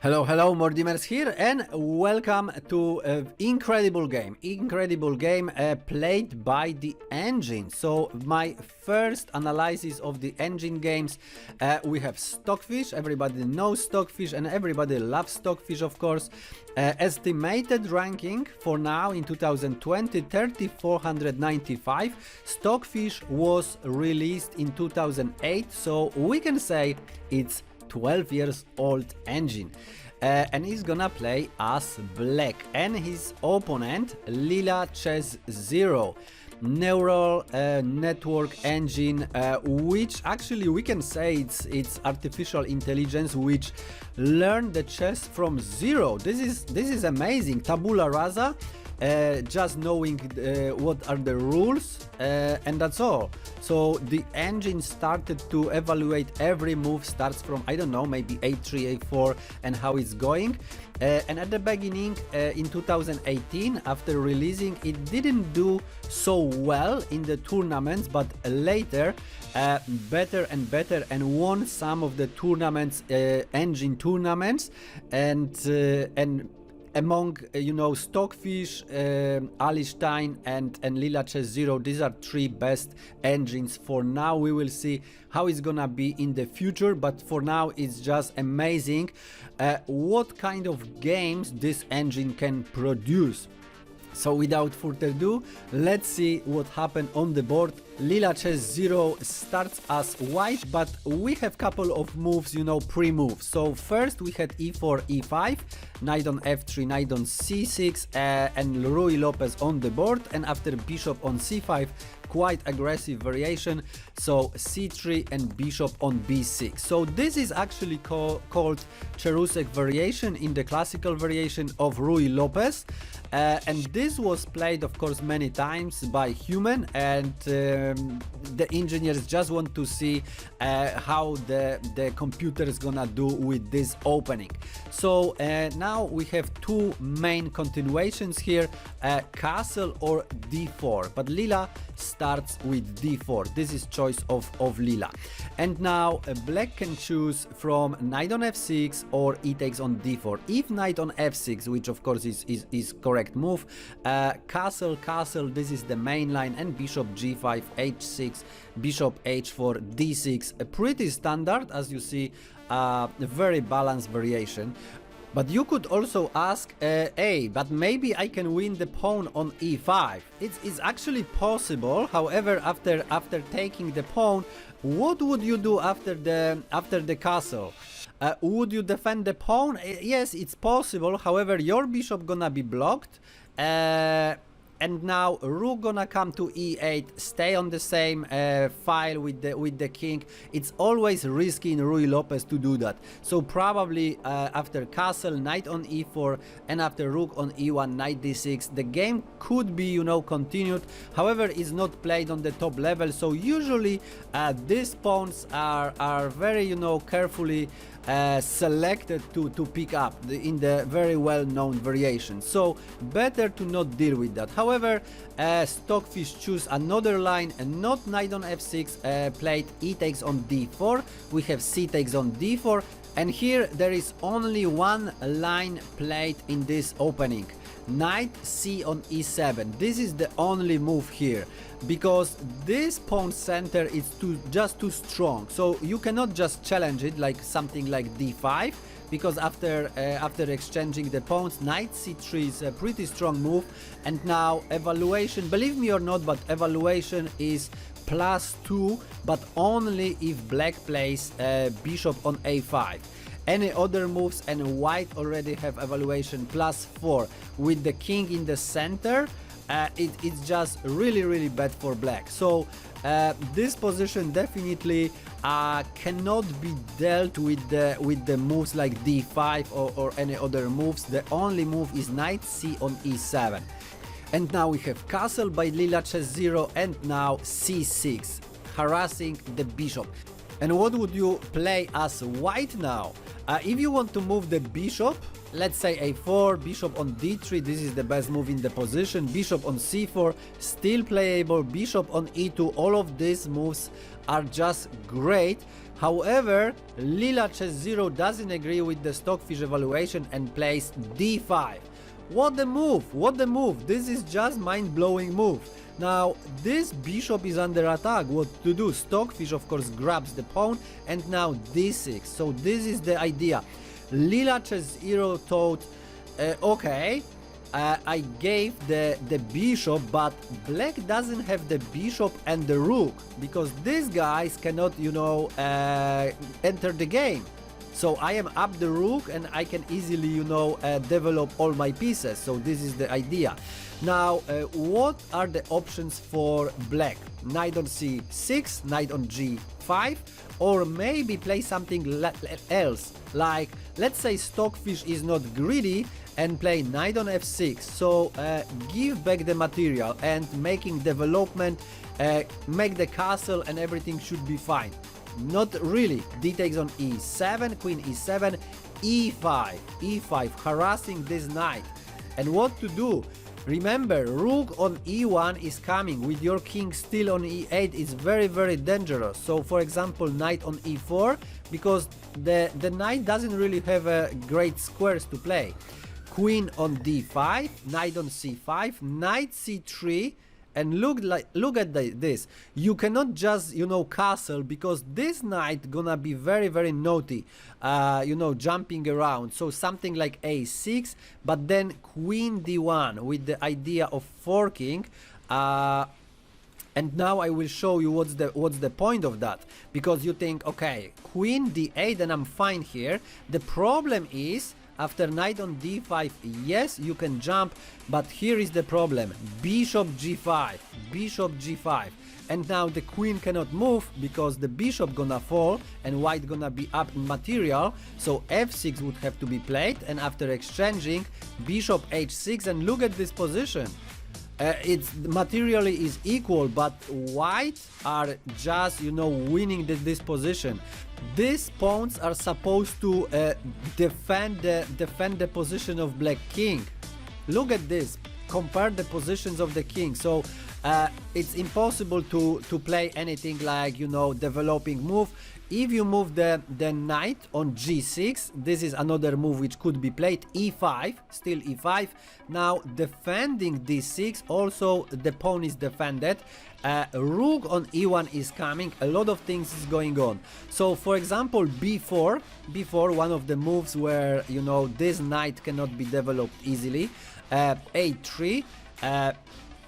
Hello, Mordimers here, and welcome to incredible game played by the engine. So my first analysis of the engine games, we have Stockfish. Everybody knows Stockfish and everybody loves Stockfish, of course. Estimated ranking for now in 2020, 3495. Stockfish was released in 2008, so we can say it's 12 years old engine. And he's gonna play as Black, and his opponent Leela Chess Zero neural network engine, which actually we can say it's artificial intelligence which learned the chess from zero. This is amazing. Tabula rasa. Just knowing what are the rules, and that's all. So the engine started to evaluate every move, starts from, I don't know, maybe a3, a4, and how it's going. And at the beginning, in 2018, after releasing, it didn't do so well in the tournaments, but later better and better, and won some of the tournaments, engine tournaments, and among Stockfish, Alistein and Leela Chess Zero, these are three best engines for now. We will see how it's gonna be in the future, but for now it's just amazing what kind of games this engine can produce. So without further ado, let's see what happened on the board. Leela Chess Zero starts as white, but we have couple of moves, pre-moves. So first we had e4, e5, knight on f3, knight on c6, and Rui Lopez on the board, and after bishop on c5, quite aggressive variation, so c3 and bishop on b6. So this is actually called Cherusek variation in the classical variation of Rui Lopez, and this was played of course many times by human, and the engineers just want to see how the computer is gonna do with this opening. So now we have two main continuations here, castle or d4, but Leela starts with d4. This is choice of Leela. And now Black can choose from knight on f6 or e takes on d4. If knight on f6, which of course is correct move, castle, this is the main line, and bishop g5, h6, bishop h4, d6, a pretty standard, as you see, a very balanced variation. But you could also ask, hey, but maybe I can win the pawn on e5. It's actually possible. However, after taking the pawn, what would you do after the castle? Would you defend the pawn? Yes, it's possible. However, your bishop gonna be blocked. And now rook gonna come to e8, stay on the same file with the king. It's always risky in Rui Lopez to do that. So probably after castle, knight on e4, and after rook on e1, knight d6, the game could be continued. However, it's not played on the top level, so usually these pawns are very carefully selected to pick up in the very well-known variation, so better to not deal with that. However, Stockfish choose another line, and not knight on f6, played e takes on d4. We have c takes on d4, and here there is only one line played in this opening, knight c on e7. This is the only move here, because this pawn center is just too strong, so you cannot just challenge it like something like d5, because after exchanging the pawns, knight c3 is a pretty strong move. And now evaluation, believe me or not, but evaluation is +2, but only if Black plays bishop on a5. Any other moves, and white already have evaluation +4 with the king in the center. It's just really bad for Black. So this position definitely cannot be dealt with the moves like d5 or any other moves. The only move is knight c on e7. And now we have castle by Leela Chess Zero, and now c6, harassing the bishop. And what would you play as white now? If you want to move the bishop, let's say a4, bishop on d3, this is the best move in the position, bishop on c4, still playable, bishop on e2, all of these moves are just great. However, Leela Chess Zero doesn't agree with the stockfish evaluation and plays d5. What the move? What the move? This is just mind-blowing move. Now, this bishop is under attack. What to do? Stockfish, of course, grabs the pawn, and now d6. So this is the idea. Leela Chess Zero thought, okay, I gave the bishop, but black doesn't have the bishop and the rook, because these guys cannot, you know, enter the game. So I am up the rook and I can easily, you know, develop all my pieces. So this is the idea. Now, what are the options for black? Knight on c6, knight on g5, or maybe play something else, like, let's say stockfish is not greedy and play knight on f6. So give back the material and making development, make the castle and everything should be fine. Not really. D takes on e7, queen e7, e5, e5, harassing this knight. And what to do? Remember, rook on e1 is coming. With your king still on e8 is very, very dangerous. So, for example, knight on e4, because the knight doesn't really have great squares to play. Queen on d5, knight on c5, knight c3. And look at this. You cannot just, you know, castle, because this knight gonna be very, very naughty, you know, jumping around. So something like a6, but then queen d1 with the idea of forking. And now I will show you what's the point of that, because you think, okay, queen d8 and I'm fine here. The problem is, after knight on d5, yes, you can jump, but here is the problem. Bishop g5, bishop g5. And now the queen cannot move because the bishop gonna fall and white gonna be up in material. So f6 would have to be played, and after exchanging, bishop h6, and look at this position. It's materially is equal, but white are just, you know, winning this position. These pawns are supposed to defend the position of black king. Look at this. Compare the positions of the king. So it's impossible to play anything like, you know, developing move. If you move the knight on g6, this is another move which could be played. e5, still e5. Now defending d6, also the pawn is defended. Rook on e1 is coming. A lot of things is going on. So for example, b4, one of the moves where, you know, this knight cannot be developed easily. a3.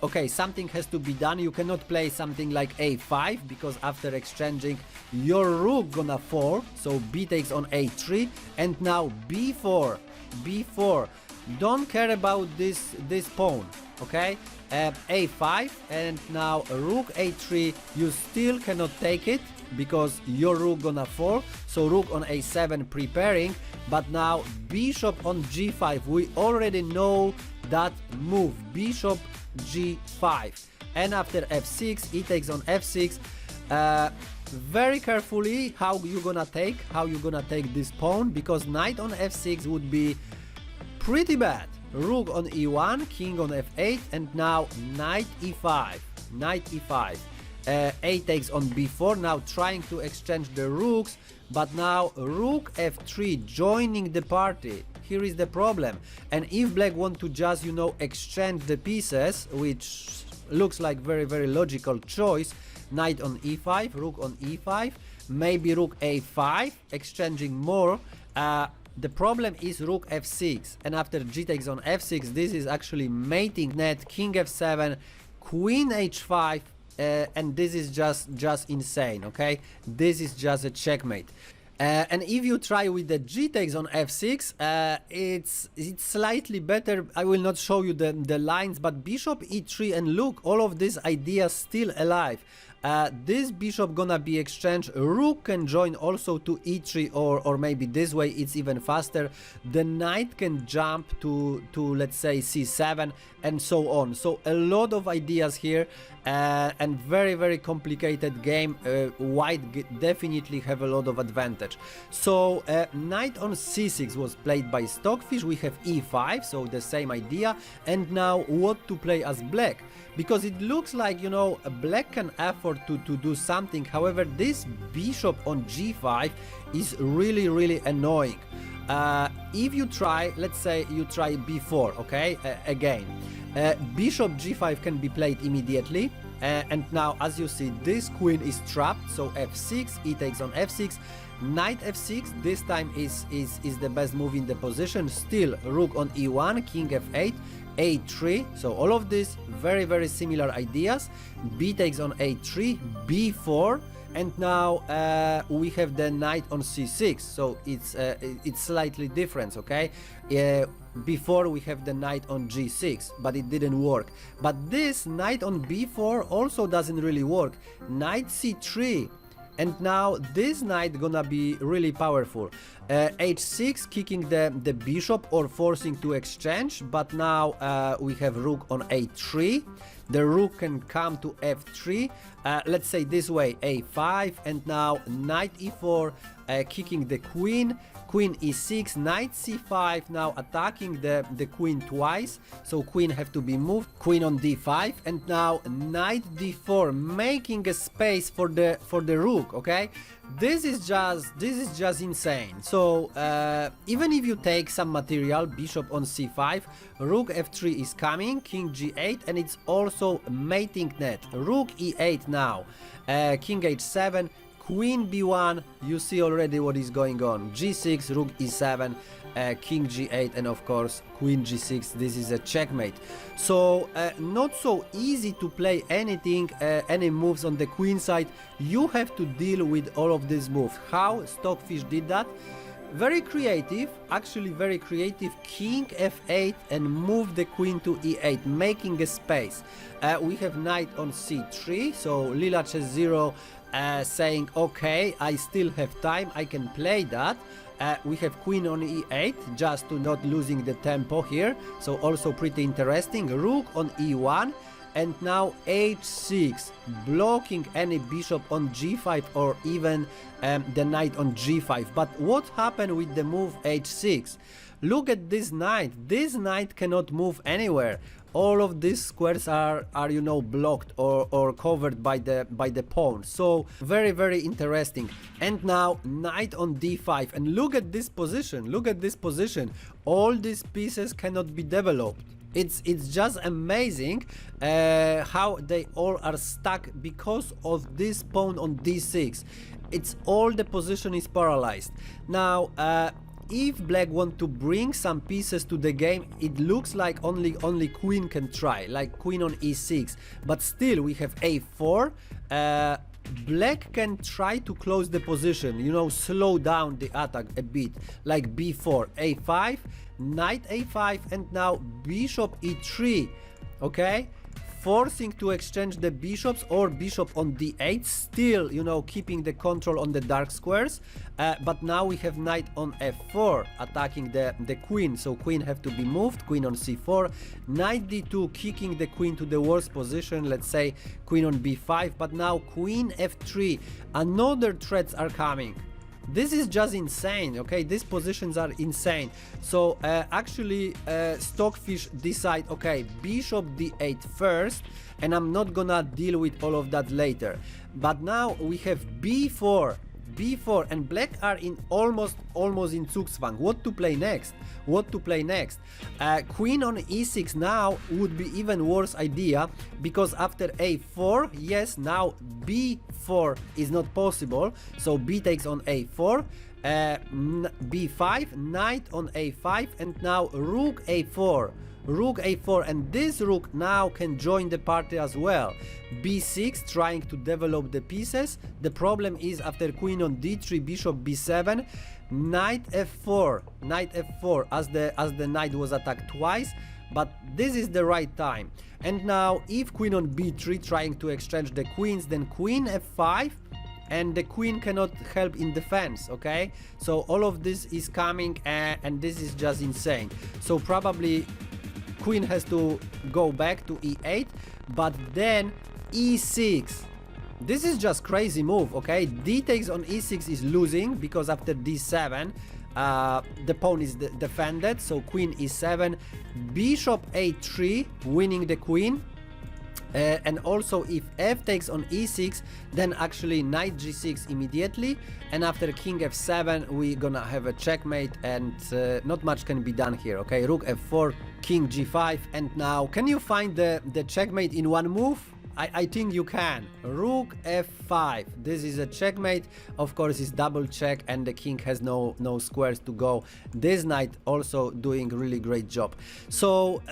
Okay, something has to be done. You cannot play something like a5, because after exchanging, your rook gonna fall. So b takes on a3, and now b4. Don't care about this pawn. Okay, a5, and now rook a3. You still cannot take it because your rook gonna fall. So rook on a7 preparing, but now bishop on g5. We already know that move. Bishop g5, and after f6, e takes on f6. Very carefully how you gonna take this pawn, because knight on f6 would be pretty bad. Rook on e1, king on f8, and now knight e5, a takes on b4. Now trying to exchange the rooks, but now rook f3 joining the party. Here is the problem. And if black want to just, you know, exchange the pieces, which looks like very, very logical choice, knight on e5, rook on e5, maybe rook a5, exchanging more. The problem is rook f6, and after g takes on f6, this is actually mating net, king f7, queen h5, and this is just insane. Okay, this is just a checkmate. And if you try with the g takes on f6, it's slightly better. I will not show you the lines, but bishop e3, and look, all of these ideas still alive. This bishop gonna be exchanged. Rook can join also to e3, or maybe this way it's even faster. The knight can jump to let's say c7 and so on. So a lot of ideas here, and very complicated game. White definitely have a lot of advantage. So knight on c6 was played by Stockfish. We have e5, so the same idea. And now what to play as black, because it looks like, you know, black can afford to do something. However, this bishop on g5 is really annoying. If you try, let's say you try b4, okay, again, bishop g5 can be played immediately, and now as you see, this queen is trapped, so f6, e takes on f6, knight f6, this time is the best move in the position. Still rook on e1, king f8, a3, so all of this very similar ideas. B takes on a3, b4, and now we have the knight on c6, so it's slightly different, okay. Before we have the knight on g6, but it didn't work. But this knight on b4 also doesn't really work. Knight c3, and now this knight gonna be really powerful. h6, kicking the bishop or forcing to exchange, but now we have rook on a3. The rook can come to f3, let's say this way, a5, and now knight e4, kicking the queen, queen e6, knight c5, now attacking the queen twice, so queen have to be moved, queen on d5, and now knight d4, making a space for the rook, okay. This is just insane. So even if you take some material, bishop on c5, rook f3 is coming, king g8, and it's also mating net, rook e8 now, king h7, queen b1, you see already what is going on, g6, rook e7, king g8, and of course queen g6. This is a checkmate. So not so easy to play anything, any moves on the queen side. You have to deal with all of these moves. How Stockfish did that? Very creative, actually very creative. King f8 and move the queen to e8, making a space. We have knight on c3, so Leela chess 0 saying, okay, I still have time, I can play that. We have queen on e8, just to not losing the tempo here, so also pretty interesting. Rook on e1, and now h6, blocking any bishop on g5 or even the knight on g5. But what happened with the move h6? Look at this knight cannot move anywhere. All of these squares are you know, blocked or covered by the pawn. So very interesting. And now knight on d5, and look at this position, all these pieces cannot be developed. It's just amazing how they all are stuck because of this pawn on d6. It's all the position is paralyzed. Now if black want to bring some pieces to the game, it looks like only queen can try, like queen on e6, but still we have a4. Black can try to close the position, you know, slow down the attack a bit, like b4, a5, knight a5, and now bishop e3, okay, forcing to exchange the bishops, or bishop on d8, still, you know, keeping the control on the dark squares. But now we have knight on f4, attacking the queen, so queen have to be moved, queen on c4, knight d2, kicking the queen to the worst position, let's say queen on b5, but now queen f3, another threats are coming. This is just insane, okay? These positions are insane. So actually Stockfish decide, okay, bishop d8 first, and I'm not gonna deal with all of that later. But now we have b4, and black are in almost in Zugzwang. What to play next? Queen on e6 now would be even worse idea, because after a4, yes, now b4 is not possible, so b takes on a4, b5, knight on a5, and now rook a4, and this rook now can join the party as well. b6, trying to develop the pieces. The problem is after queen on d3, bishop b7, knight f4, as the knight was attacked twice. but this is the right time. And now if queen on b3 trying to exchange the queens, then queen f5, and the queen cannot help in defense, okay? So all of this is coming, and this is just insane. So probably queen has to go back to e8, but then e6. This is just crazy move, okay? D takes on e6 is losing, because after d7 the pawn is defended, so queen e7, bishop a3, winning the queen. And also if f takes on e6, then actually knight g6 immediately, and after king f7 we gonna have a checkmate, and not much can be done here, okay? Rook f4, king g5, and now can you find the checkmate in one move? I think you can. Rook f5. This is a checkmate. Of course, it's double check, and the king has no squares to go. This knight also doing really great job. So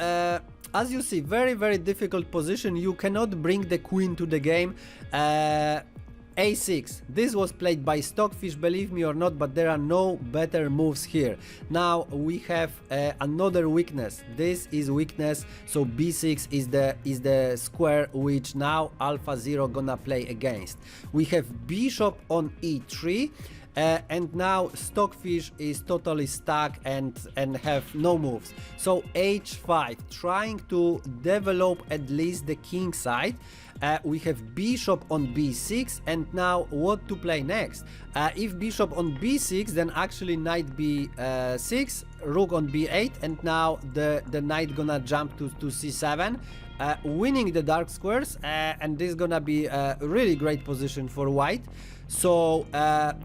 as you see, very difficult position. You cannot bring the queen to the game. a6. This was played by Stockfish, believe me or not, but there are no better moves here. Now we have another weakness. This is weakness, so b6 is the square which now AlphaZero gonna play against. We have bishop on e3. And now Stockfish is totally stuck and have no moves. So h5, trying to develop at least the king side. We have bishop on b6, and now what to play next? If bishop on b6, then actually knight b6, rook on b8, and now the knight gonna jump to c7, winning the dark squares, and this is gonna be a really great position for white. So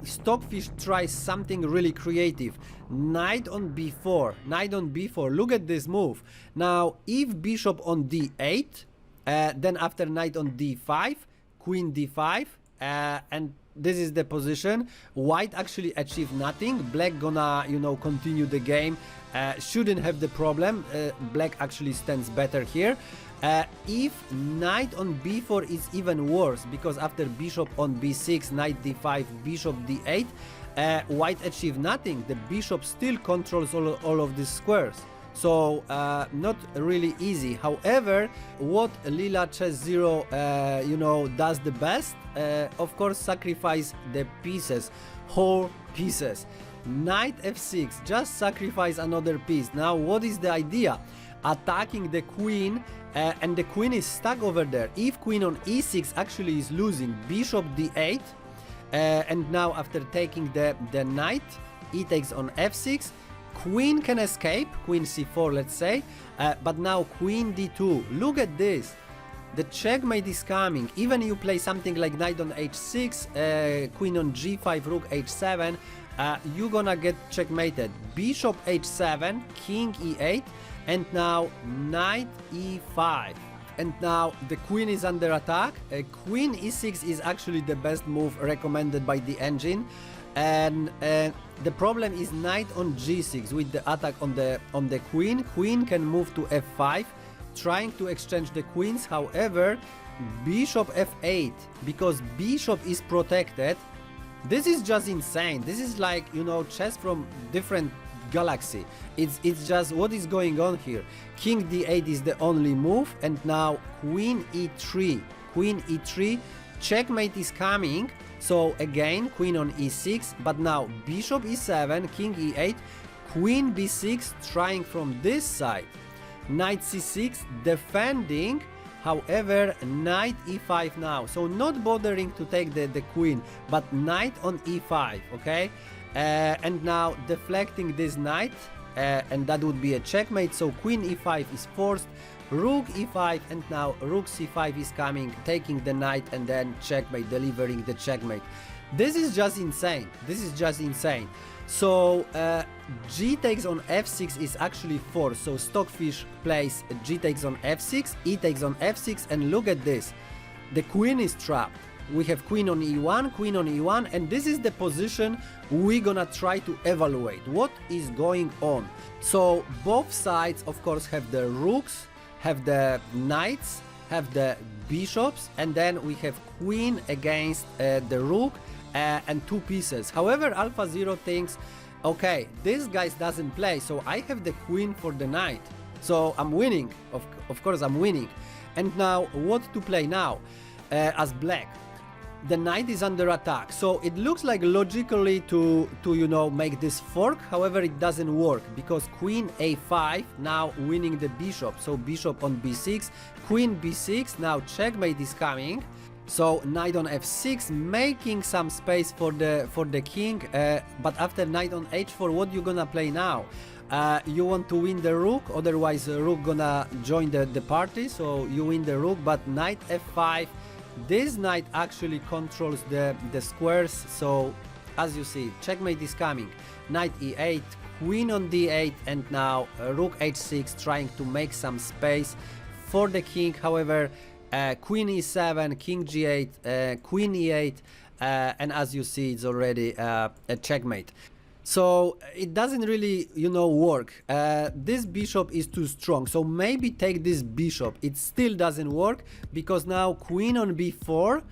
Stockfish tries something really creative. Knight on b4, knight on b4. Look at this move. Now if bishop on d8, then after knight on d5, queen d5, and this is the position. White actually achieved nothing. Black gonna, continue the game. Shouldn't have the problem. Black actually stands better here. If knight on b4 is even worse, because after bishop on b6, knight d5, bishop d8, white achieved nothing. The bishop still controls all of these squares. So not really easy. However, what Leela Chess Zero does the best, of course, sacrifice the pieces, whole pieces. Knight f6, just sacrifice another piece. Now what is the idea? Attacking the queen, and the queen is stuck over there. If queen on e6 actually is losing, bishop d8, and now after taking the knight, e takes on f6, queen can escape, queen c4 let's say, but now queen d2. Look at this, the checkmate is coming. Even you play something like knight on h6, queen on g5, rook h7, you're gonna get checkmated. Bishop h7, king e8, and now knight e5. And now the queen is under attack. Queen e6 is actually the best move recommended by the engine. And the problem is knight on g6 with the attack on the queen. Queen can move to f5, trying to exchange the queens. However, bishop f8, because bishop is protected. This is just insane. This is like, chess from different galaxy. It's just what is going on here. King d8 is the only move, and now queen e3. Queen e3, checkmate is coming. So again, queen on e6, but now bishop e7, king e8, queen b6, trying from this side. Knight c6, defending. However, knight e5 now. So not bothering to take the queen, but knight on e5, okay? And now deflecting this knight, and that would be a checkmate. So queen e5 is forced, rook e5, and now rook c5 is coming, taking the knight, and then checkmate, delivering the checkmate. This is just insane. This is just insane. So g takes on f6 is actually forced. So Stockfish plays g takes on f6, e takes on f6, and look at this. The queen is trapped. We have queen on e1, and this is the position we're gonna try to evaluate what is going on. So both sides, of course, have the rooks, have the knights, have the bishops, and then we have queen against the rook and two pieces. However, AlphaZero thinks, okay, this guy doesn't play, so I have the queen for the knight. So I'm winning, of course I'm winning. And now what to play now as black? The knight is under attack, so it looks like logically to you know, make this fork. However, it doesn't work because queen a5 now winning the bishop, so bishop on b6, queen b6, now checkmate is coming. So knight on f6, making some space for the king, but after knight on h4, what you gonna play now? You want to win the rook, otherwise rook gonna join the party, so you win the rook, but knight f5, this knight actually controls the squares, so as you see, checkmate is coming. Knight e8, queen on d8, and now rook h6, trying to make some space for the king. However, queen e7, king g8, queen e8, and as you see, it's already a checkmate. So it doesn't really, you know, work. This bishop is too strong, so maybe take this bishop. It still doesn't work because now queen on b4,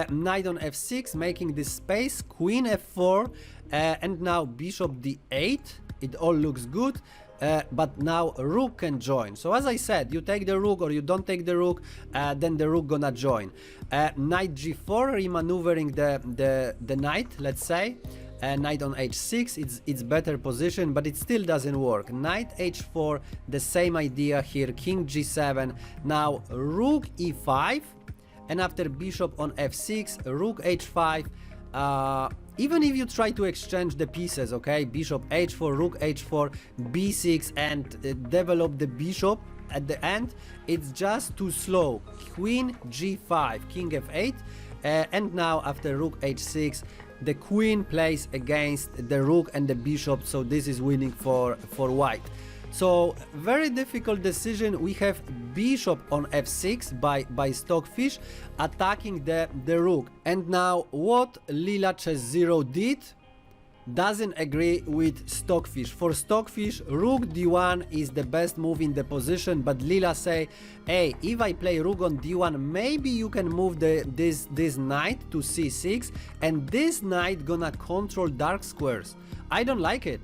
knight on f6, making this space, queen f4, and now bishop d8. It all looks good. But now rook can join. So as I said, you take the rook or you don't take the rook, then the rook gonna join. Knight g4, remaneuvering the knight, let's say. Knight on h6, it's better position, but it still doesn't work. Knight h4, the same idea here, king g7, now rook e5, and after bishop on f6, rook h5, even if you try to exchange the pieces, okay, bishop h4, rook h4, b6, and develop the bishop at the end, it's just too slow. Queen g5, king f8, and now after rook h6, the queen plays against the rook and the bishop, so this is winning for white. So very difficult decision. We have bishop on f6 by Stockfish attacking the rook. And now what Leela Chess 0 did doesn't agree with Stockfish. For Stockfish, rook d1 is the best move in the position, but Leela say, hey, if I play rook on d1, maybe you can move this knight to c6, and this knight gonna control dark squares. I don't like it.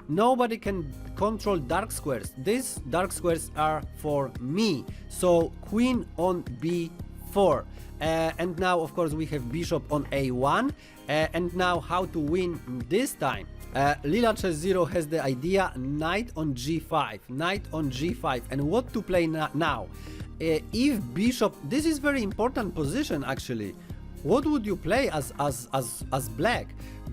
Nobody can control dark squares. These dark squares are for me. So queen on b4. And now, of course, we have bishop on a1. And now how to win this time? Leela Chess 0 has the idea knight on g5. Knight on g5. And what to play now? If bishop... This is very important position, actually. What would you play as black?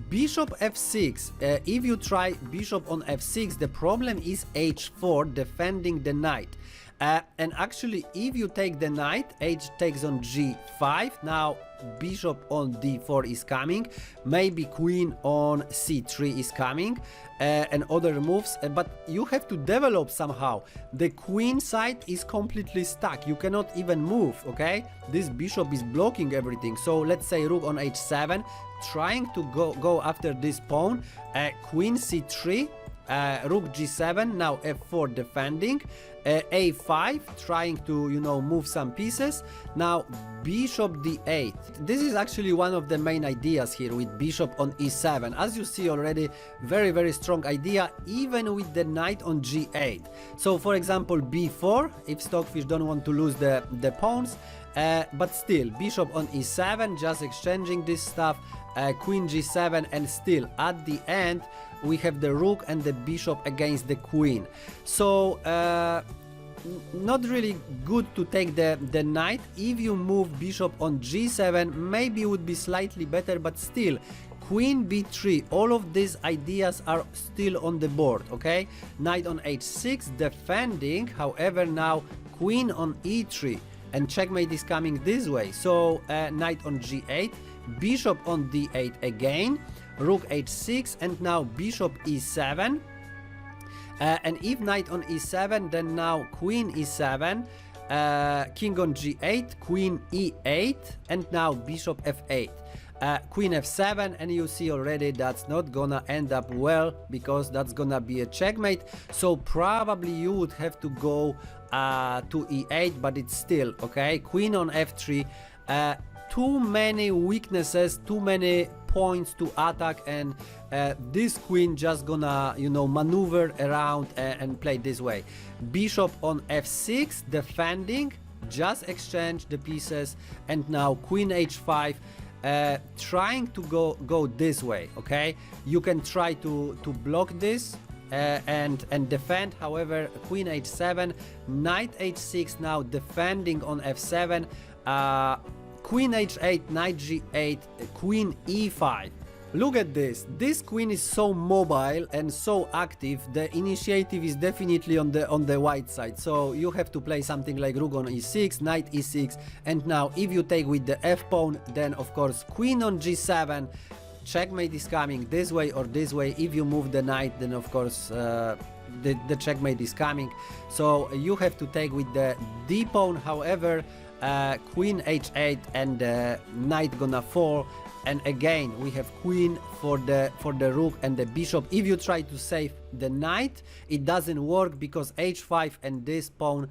Bishop f6. If you try bishop on f6, the problem is h4, defending the knight. And actually, if you take the knight, h takes on g5. Now bishop on d4 is coming. Maybe queen on c3 is coming, and other moves. But you have to develop somehow. The queen side is completely stuck. You cannot even move. Okay, this bishop is blocking everything. So let's say rook on h7, trying to go after this pawn. Queen c3. Rook g7, now f4 defending, a5 trying to, you know, move some pieces. Now bishop d8. This is actually one of the main ideas here with bishop on e7. As you see already, very strong idea, even with the knight on g8. So for example, b4, if Stockfish don't want to lose the pawns, but still bishop on e7, just exchanging this stuff. Queen g7, and still at the end we have the rook and the bishop against the queen. So not really good to take the knight. If you move bishop on g7, maybe it would be slightly better, but still queen b3, all of these ideas are still on the board. Okay, knight on h6 defending. However, now queen on e3, and checkmate is coming this way. So knight on g8, bishop on d8 again, rook h6, and now bishop e7. And if knight on e7, then now queen e7, king on g8, queen e8, and now bishop f8. Queen f7, and you see already that's not gonna end up well, because that's gonna be a checkmate. So probably you would have to go to e8, but it's still okay. Queen on f3. Too many weaknesses, too many points to attack, and this queen just gonna, you know, maneuver around and play this way. Bishop on f6, defending, just exchange the pieces, and now queen h5, trying to go this way. Okay, you can try to block this and defend. However, queen h7, knight h6, now defending on f7, queen h8, knight g8, queen e5. Look at this. This queen is so mobile and so active. The initiative is definitely on the white side. So you have to play something like rook on e6, knight e6, and now if you take with the f pawn, then of course queen on g7. Checkmate is coming this way or this way. If you move the knight, then of course the checkmate is coming. So you have to take with the d pawn. However, queen h8 and knight gonna fall. And again, we have queen for the rook and the bishop. If you try to save the knight, it doesn't work because h5 and this pawn,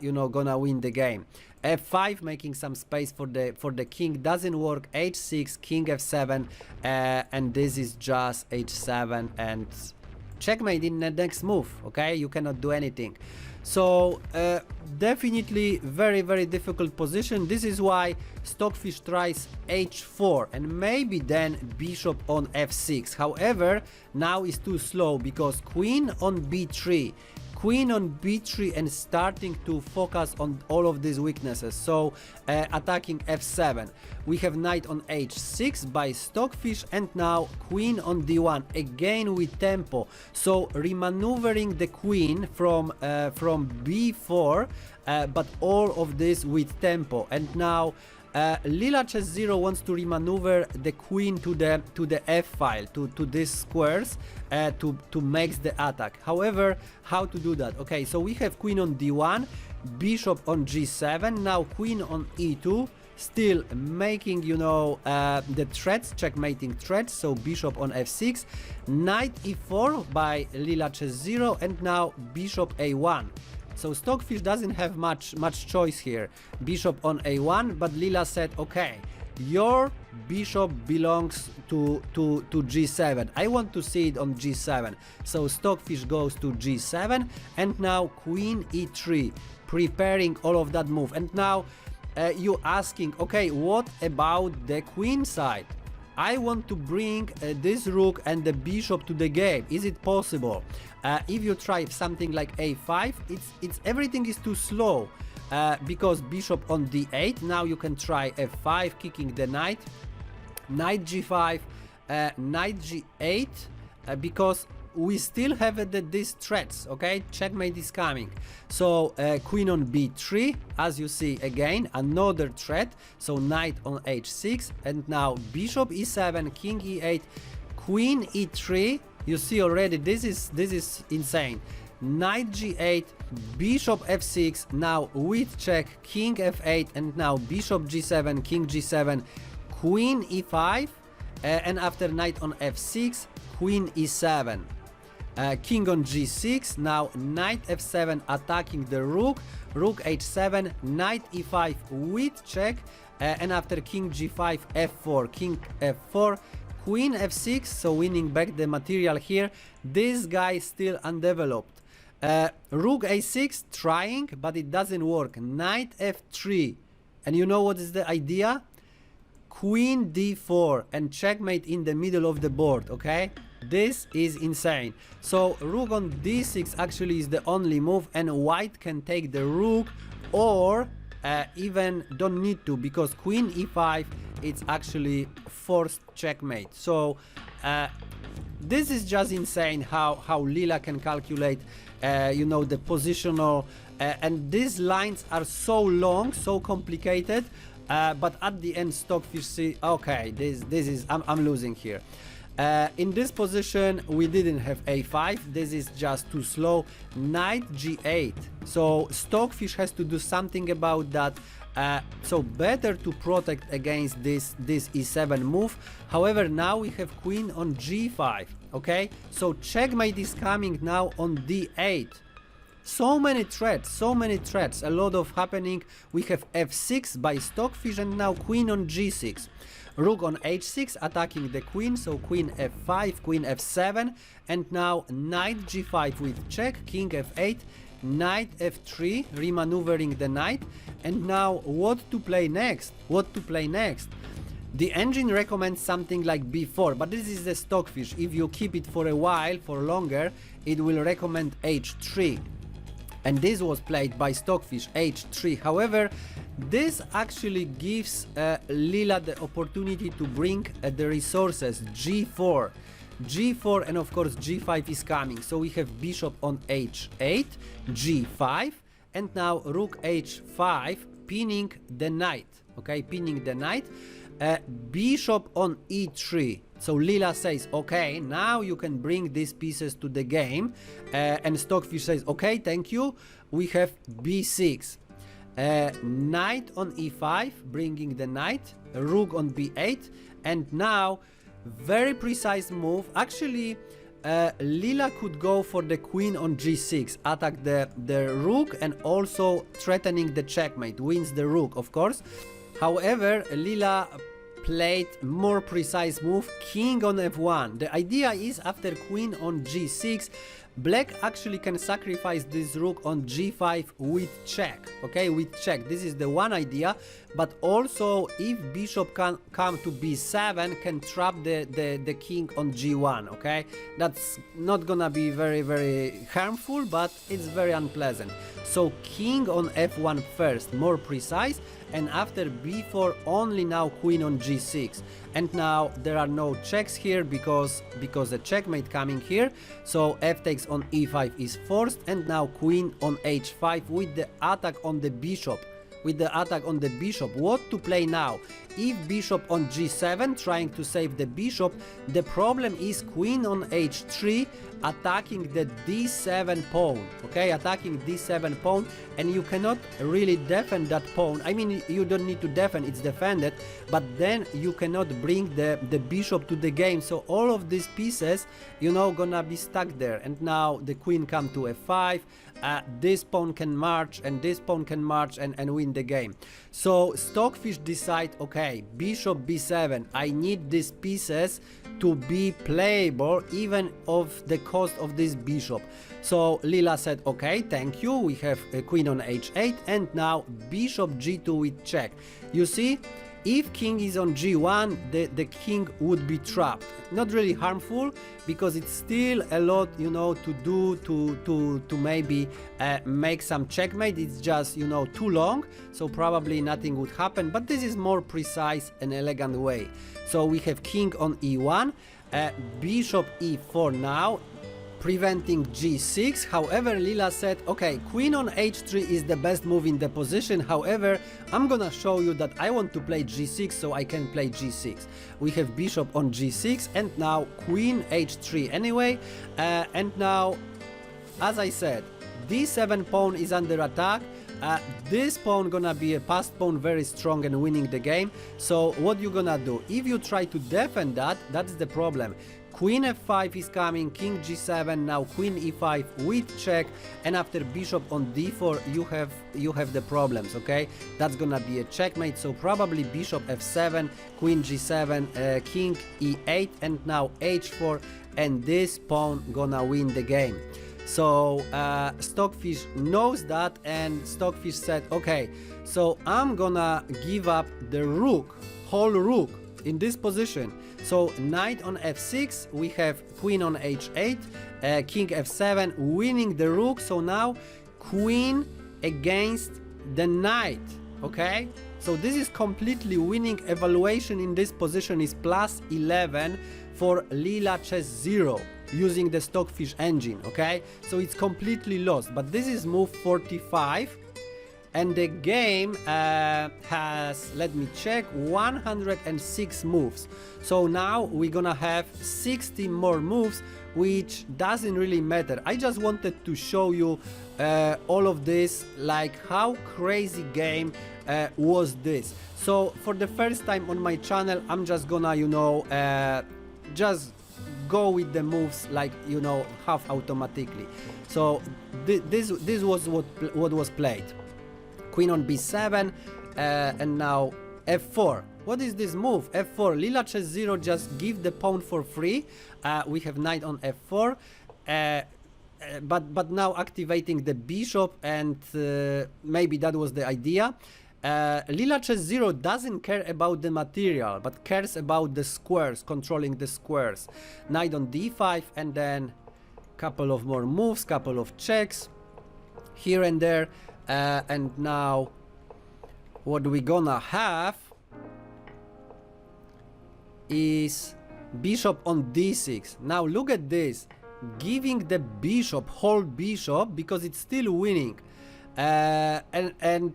you know, gonna win the game. f5, making some space for the king, doesn't work. h6, king f7, and this is just h7 and checkmate in the next move. Okay, you cannot do anything. So definitely very difficult position. This is why Stockfish tries h4 and maybe then bishop on f6. However, now is too slow because queen on b3, queen on b3, and starting to focus on all of these weaknesses. So attacking f7, we have knight on h6 by Stockfish, and now queen on d1 again with tempo. So remaneuvering the queen from b4, but all of this with tempo. And now Leela Chess 0 wants to remaneuver the queen to the f file, to these squares, to make the attack. However, how to do that? Okay, so we have queen on d1, bishop on g7, now queen on e2, still making, you know, the threats, checkmating threats. So bishop on f6, knight e4 by Leela Chess 0, and now bishop a1. So Stockfish doesn't have much choice here. Bishop on a1, but Leela said, okay, your bishop belongs to g7. I want to see it on g7. So Stockfish goes to g7, and now queen e3, preparing all of that move. And now you asking, okay, what about the queen side? I want to bring this rook and the bishop to the game. Is it possible? If you try something like a5, it's everything is too slow because bishop on d8. Now you can try f5, kicking the knight, knight g5, knight g8, because we still have these threats. Okay, checkmate is coming. So queen on b3, as you see, again another threat. So knight on h6, and now bishop e7, king e8, queen e3. You see already this is insane. Knight g8, bishop f6, now with check, king f8, and now bishop g7, king g7, queen e5, and after knight on f6, queen e7. King on g6, now knight f7 attacking the rook, rook h7, knight e5 with check, and after king g5, f4, king f4, queen f6, so winning back the material here. This guy still undeveloped. Rook a6 trying, but it doesn't work. Knight f3, and you know what is the idea? Queen d4 and checkmate in the middle of the board. Okay, this is insane. So rook on d6 actually is the only move, and white can take the rook, or even don't need to, because queen e5, it's actually forced checkmate. So this is just insane how Leela can calculate you know, the positional, and these lines are so long, so complicated, but at the end Stockfish see, okay, this is I'm losing here. In this position we didn't have a5, this is just too slow. Knight g8, so Stockfish has to do something about that. So better to protect against this e7 move. However, now we have queen on g5. Okay, so checkmate is coming now on d8. So many threats, a lot of happening. We have f6 by Stockfish, and now queen on g6. Rook on h6 attacking the queen, so queen f5, queen f7, and now knight g5 with check, king f8, knight f3, remaneuvering the knight. And now what to play next? What to play next? The engine recommends something like b4, but this is the stockfish. If you keep it for a while, for longer, it will recommend h3. And this was played by stockfish, h3. However, this actually gives Leela the opportunity to bring the resources, g4. g4, and of course g5 is coming. So we have bishop on h8, g5, and now rook h5, pinning the knight. Okay, pinning the knight. Bishop on e3. So Leela says, okay, now you can bring these pieces to the game. And stockfish says, okay, thank you. We have b6. Knight on e5, bringing the knight. Rook on b8. And now, very precise move. Actually, Leela could go for the queen on g6, attack the rook, and also threatening the checkmate. Wins the rook, of course. However, Leela played more precise move, king on f1. The idea is after queen on g6, black actually can sacrifice this rook on g5 with check, okay, with check. This is the one idea, but also if bishop can come to b7, can trap the king on g1, okay. That's not gonna be very harmful, but it's very unpleasant. So king on f1 first, more precise, and after b4 only now queen on g6. And now there are no checks here because the checkmate coming here. So f takes on e5 is forced, and now queen on h5 with the attack on the bishop. What to play now? If bishop on g7, trying to save the bishop, the problem is queen on h3 attacking the d7 pawn, okay, attacking d7 pawn, and you cannot really defend that pawn. I mean, you don't need to defend, it's defended, but then you cannot bring the bishop to the game. So all of these pieces, you know, gonna be stuck there. And now the queen come to f5, this pawn can march, and this pawn can march and win the game. So stockfish decide, okay, bishop b7, I need these pieces to be playable even of the cost of this bishop. So Leela said, okay, thank you, we have a queen on h8, and now bishop g2 with check. You see, if king is on g1, the king would be trapped. Not really harmful, because it's still a lot, you know, to do to maybe make some checkmate. It's just, you know, too long, so probably nothing would happen, but this is more precise and elegant way. So we have king on e1, bishop e4 now, preventing g6. However, Leela said, okay, queen on h3 is the best move in the position. However, I'm gonna show you that I want to play g6, so I can play g6. We have bishop on g6, and now queen h3 anyway. And now, as I said, d7 pawn is under attack. This pawn gonna be a passed pawn, very strong and winning the game. So what you gonna do? If you try to defend that, that's the problem. Queen f5 is coming, king g7, now queen e5 with check, and after bishop on d4 you have the problems, okay? That's gonna be a checkmate, so probably bishop f7, queen g7, king e8, and now h4, and this pawn gonna win the game. So stockfish knows that, and stockfish said, okay, so I'm gonna give up the rook, whole rook in this position. So knight on f6, we have queen on h8, king f7, winning the rook. So now queen against the knight, okay? So this is completely winning. Evaluation in this position is plus 11 for Leela Chess 0 using the stockfish engine, okay? So it's completely lost, but this is move 45. And the game has, let me check, 106 moves. So now we're gonna have 60 more moves, which doesn't really matter. I just wanted to show you all of this, like how crazy game was this. So for the first time on my channel, I'm just gonna, you know, just go with the moves, like, you know, half automatically. So this was what was played. Queen on b7, and now f4. What is this move? F4. Leela chess 0 just give the pawn for free. We have knight on F4. But now activating the bishop, and maybe that was the idea. Leela chess 0 doesn't care about the material, but cares about the squares, controlling the squares. Knight on d5, and then couple of more moves, couple of checks here and there. And now what we gonna have is bishop on d6. Now look at this, giving the bishop, whole bishop, because it's still winning. And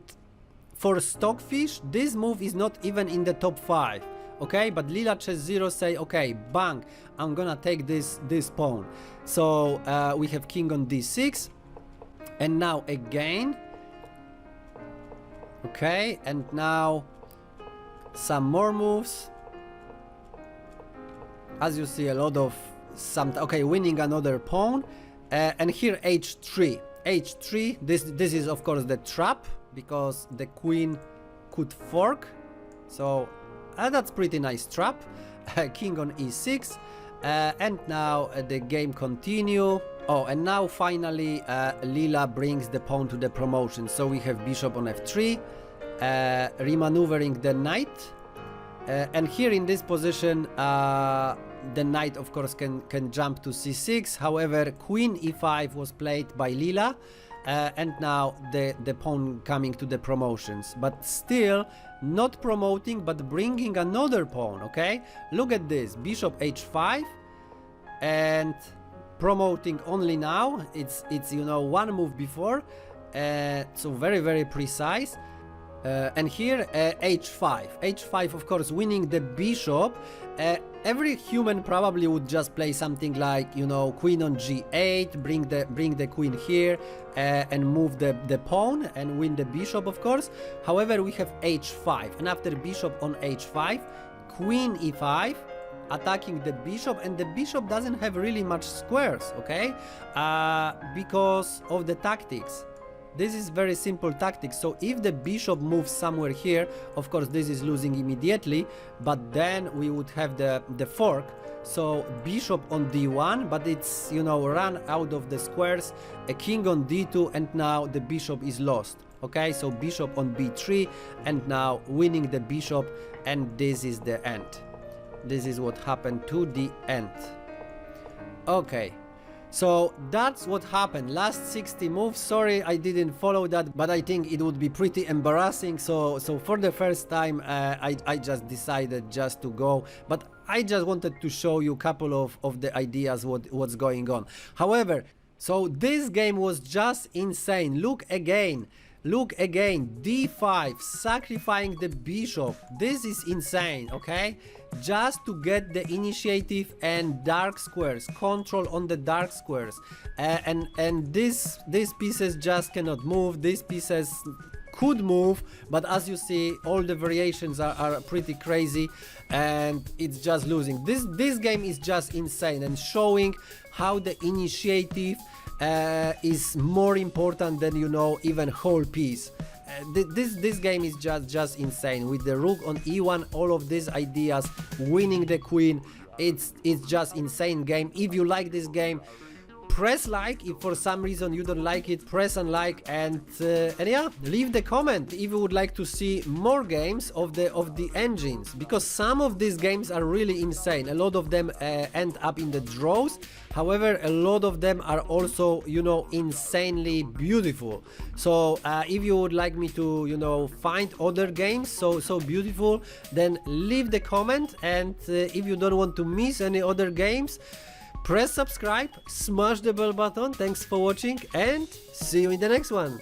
for Stockfish, this move is not even in the top 5, okay? But Leela chess 0 say, okay, bang, I'm gonna take this pawn. So we have king on d6, and now again, okay, and now some more moves. As you see, a lot of okay, winning another pawn, and here h3. H3. This is of course the trap, because the queen could fork, so that's pretty nice trap. King on e6, and now the game continue. Oh, and now finally Leela brings the pawn to the promotion, so we have bishop on f3, remaneuvering the knight, and here in this position the knight of course can jump to c6. However, queen e5 was played by Leela, and now the pawn coming to the promotions, but still not promoting, but bringing another pawn. Okay, look at this, bishop h5, and promoting only now. It's you know, one move before, so very precise. And here h5 of course winning the bishop. Every human probably would just play something like, you know, queen on g8, bring the queen here, and move the pawn and win the bishop, of course. However, we have h5, and after bishop on h5, queen e5, attacking the bishop, and the bishop doesn't have really much squares, okay, because of the tactics. This is very simple tactics. So if the bishop moves somewhere here, of course this is losing immediately, but then we would have the fork. So bishop on d1, but it's, you know, run out of the squares, a king on d2, and now the bishop is lost. Okay, so bishop on b3, and now winning the bishop, and this is the end. This is what happened to the end. Okay. So that's what happened. Last 60 moves. Sorry I didn't follow that, but I think it would be pretty embarrassing. So for the first time I just decided just to go, but I just wanted to show you a couple of the ideas what's going on. However, so this game was just insane. Look again, d5, sacrificing the bishop. This is insane, okay? Just to get the initiative and dark squares, control on the dark squares, and these pieces just cannot move. These pieces could move, but as you see, all the variations are pretty crazy, and it's just losing. This game is just insane, and showing how the initiative is more important than, you know, even whole piece. This game is just insane. With the rook on e1, all of these ideas, winning the queen, it's just insane game. If you like this game, press like. If for some reason you don't like it, press unlike, and yeah, leave the comment if you would like to see more games of the engines, because some of these games are really insane. A lot of them end up in the draws. However, a lot of them are also, you know, insanely beautiful. So if you would like me to, you know, find other games so beautiful, then leave the comment. And if you don't want to miss any other games, press subscribe, smash the bell button. Thanks for watching, and see you in the next one.